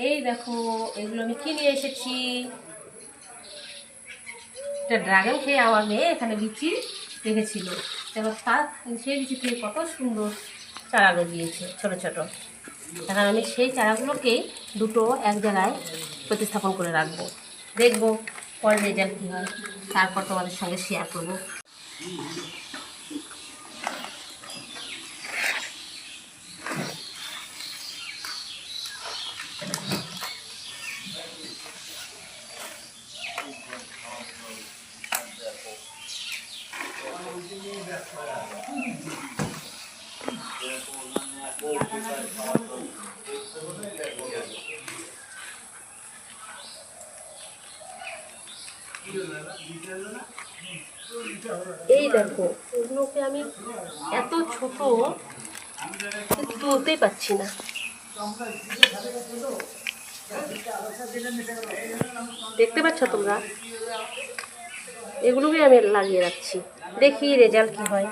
এই দেখো, এগুলো আমি কিনে এসেছি। একটা ড্রাগন খেয়ে আমার মেয়ে এখানে বিচি রেখেছিল, এবার তার সেই বিচি থেকে কত সুন্দর চারা গজিয়েছে ছোট ছোট। এখন আমি সেই চারাগুলোকেই দুটো এক জায়গায় প্রতিস্থাপন করে রাখবো, দেখবো পরে রেজাল্ট কী হয়, তারপর তোমাদের সঙ্গে শেয়ার করবো। এই দেখো, এগুলোকে আমি এত ছোট তুলতেই পারছি না। দেখতে পাচ্ছ তোমরা, এগুলোকে আমি লাগিয়ে রাখছি, দেখি রেজাল্ট কি হয়।